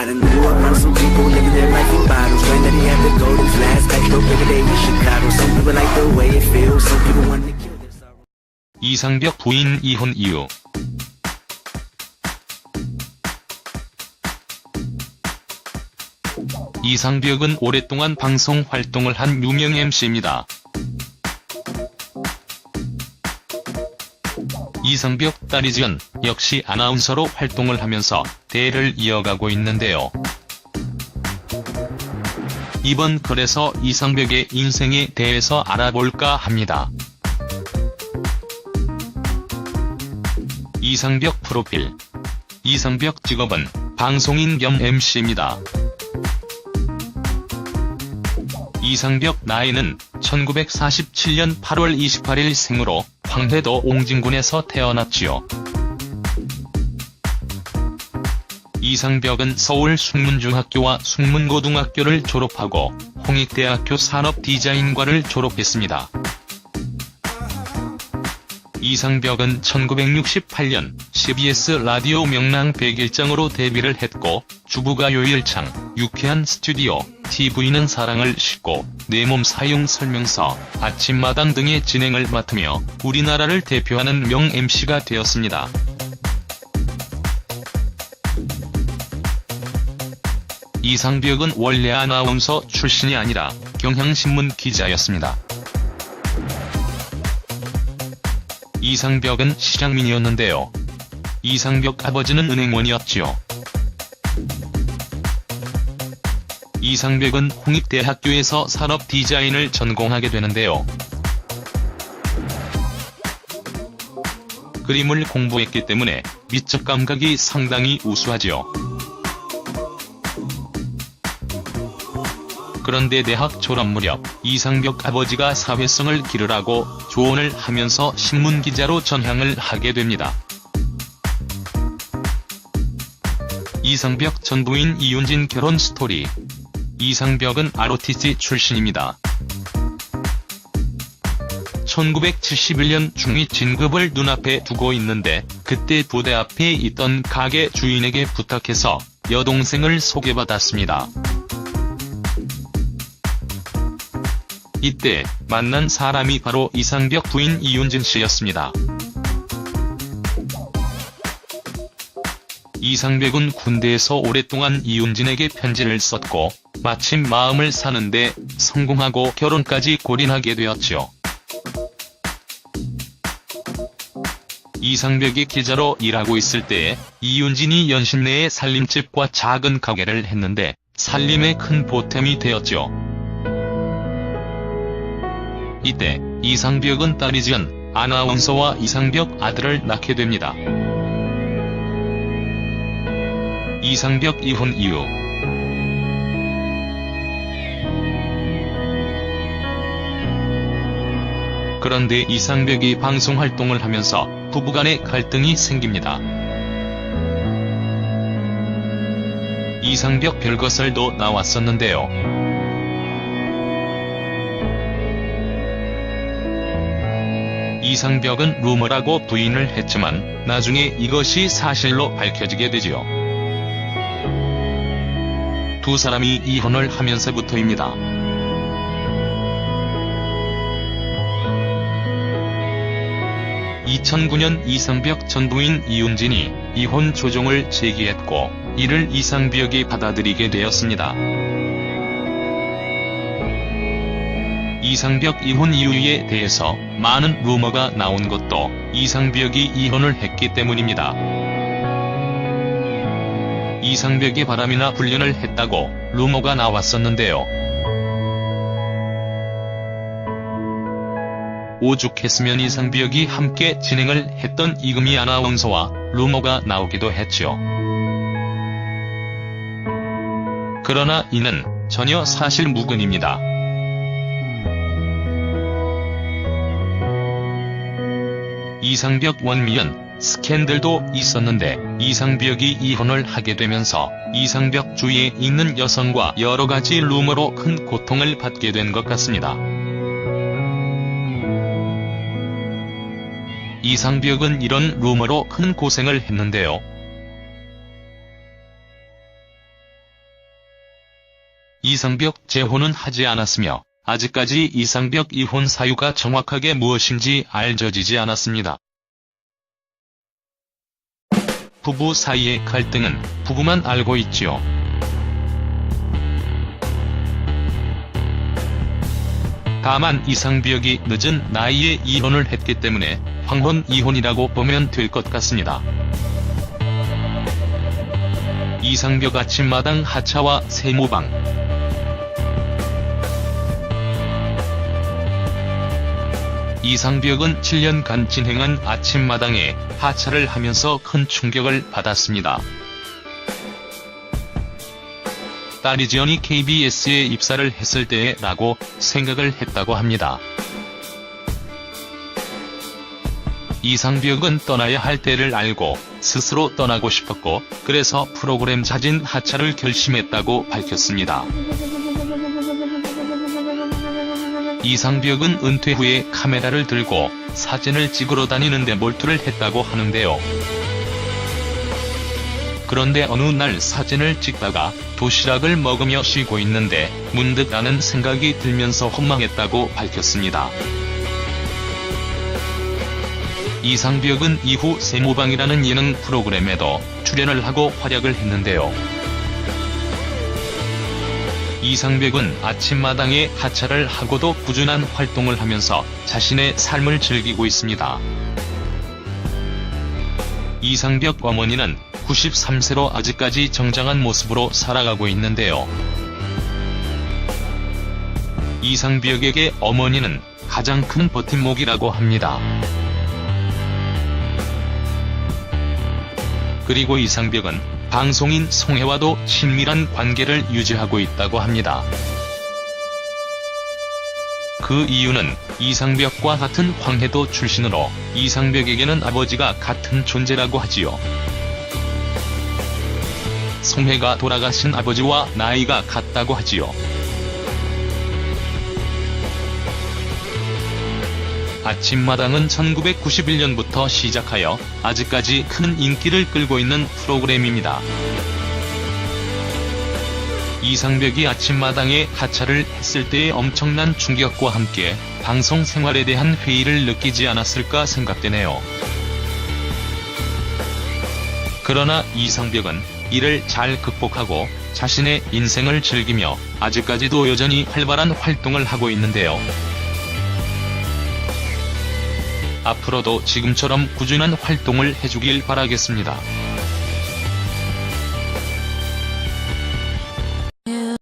I done grew up around some people living their life in bottles. Granddaddy had the golden flask, back door every day in Chicago. Some people like the way it feels, some people want to kill their sorrow. 이상벽 부인 이혼 이유. 이상벽은 오랫동안 방송 활동을 한 유명 MC입니다. 이상벽 딸 이지연 역시 아나운서로 활동을 하면서 대를 이어가고 있는데요. 이번 글에서 이상벽의 인생에 대해서 알아볼까 합니다. 이상벽 프로필. 이상벽 직업은 방송인 겸 MC입니다. 이상벽 나이는 1947년 8월 28일 생으로 황해도 옹진군에서 태어났지요. 이상벽은 서울 숭문중학교와 숭문고등학교를 졸업하고 홍익대학교 산업디자인과를 졸업했습니다. 이상벽은 1968년 CBS 라디오 명랑 101장으로 데뷔를 했고 주부가 요일창, 유쾌한 스튜디오, TV는 사랑을 싣고, 내 몸 사용 설명서, 아침마당 등의 진행을 맡으며 우리나라를 대표하는 명 MC가 되었습니다. 이상벽은 원래 아나운서 출신이 아니라 경향신문 기자였습니다. 이상벽은 시장민이었는데요. 이상벽 아버지는 은행원이었지요. 이상벽은 홍익대학교에서 산업디자인을 전공하게 되는데요. 그림을 공부했기 때문에 미적 감각이 상당히 우수하지요. 그런데 대학 졸업 무렵 이상벽 아버지가 사회성을 기르라고 조언을 하면서 신문기자로 전향을 하게 됩니다. 이상벽 전 부인 이윤진 결혼 스토리. 이상벽은 ROTC 출신입니다. 1971년 중2 진급을 눈앞에 두고 있는데 그때 부대 앞에 있던 가게 주인에게 부탁해서 여동생을 소개받았습니다. 이때 만난 사람이 바로 이상벽 부인 이윤진 씨였습니다. 이상벽은 군대에서 오랫동안 이윤진에게 편지를 썼고 마침 마음을 사는데 성공하고 결혼까지 골인하게 되었지요. 이상벽이 기자로 일하고 있을 때에 이윤진이 연신내에 살림집과 작은 가게를 했는데 살림에 큰 보탬이 되었죠. 이때 이상벽은 딸 이지연, 아나운서와 이상벽 아들을 낳게 됩니다. 이상벽 이혼 이유. 그런데 이상벽이 방송 활동을 하면서 부부간의 갈등이 생깁니다. 이상벽 별거설도 나왔었는데요. 이상벽은 루머라고 부인을 했지만 나중에 이것이 사실로 밝혀지게 되지요. 두 사람이 이혼을 하면서부터입니다. (2009년) 이상벽 전 부인 이윤진이 이혼 조정을 제기했고 이를 이상벽이 받아들이게 되었습니다. 이상벽 이혼 이유에 대해서 많은 루머가 나온 것도 이상벽이 이혼을 했기 때문입니다. 이상벽이 바람이나 불륜을 했다고 루머가 나왔었는데요. 오죽했으면 이상벽이 함께 진행을 했던 이금희 아나운서와 루머가 나오기도 했죠. 그러나 이는 전혀 사실무근입니다. 이상벽 원미연 스캔들도 있었는데 이상벽이 이혼을 하게 되면서 이상벽 주위에 있는 여성과 여러가지 루머로 큰 고통을 받게 된 것 같습니다. 이상벽은 이런 루머로 큰 고생을 했는데요. 이상벽 재혼은 하지 않았으며 아직까지 이상벽 이혼 사유가 정확하게 무엇인지 알려지지 않았습니다. 부부 사이의 갈등은 부부만 알고 있지요. 다만 이상벽이 늦은 나이에 이혼을 했기 때문에 황혼 이혼이라고 보면 될 것 같습니다. 이상벽 아침마당 하차와 세모방. 이상벽은 7년간 진행한 아침마당에 하차를 하면서 큰 충격을 받았습니다. 딸이 지연이 KBS에 입사를 했을 때라고 생각을 했다고 합니다. 이상벽은 떠나야 할 때를 알고 스스로 떠나고 싶었고 그래서 프로그램 자진 하차를 결심했다고 밝혔습니다. 이상벽은 은퇴 후에 카메라를 들고 사진을 찍으러 다니는데 몰두를 했다고 하는데요. 그런데 어느 날 사진을 찍다가 도시락을 먹으며 쉬고 있는데 문득 라는 생각이 들면서 원망했다고 밝혔습니다. 이상벽은 이후 세모방이라는 예능 프로그램에도 출연을 하고 활약을 했는데요. 이상벽은 아침마당에 하차를 하고도 꾸준한 활동을 하면서 자신의 삶을 즐기고 있습니다. 이상벽 어머니는 93세로 아직까지 정장한 모습으로 살아가고 있는데요. 이상벽에게 어머니는 가장 큰 버팀목이라고 합니다. 그리고 이상벽은 방송인 송혜와도 친밀한 관계를 유지하고 있다고 합니다. 그 이유는 이상벽과 같은 황해도 출신으로 이상벽에게는 아버지가 같은 존재라고 하지요. 송혜가 돌아가신 아버지와 나이가 같다고 하지요. 아침마당은 1991년부터 시작하여 아직까지 큰 인기를 끌고 있는 프로그램입니다. 이상벽이 아침마당에 하차를 했을 때의 엄청난 충격과 함께 방송 생활에 대한 회의를 느끼지 않았을까 생각되네요. 그러나 이상벽은 이를 잘 극복하고 자신의 인생을 즐기며 아직까지도 여전히 활발한 활동을 하고 있는데요. 앞으로도 지금처럼 꾸준한 활동을 해주길 바라겠습니다.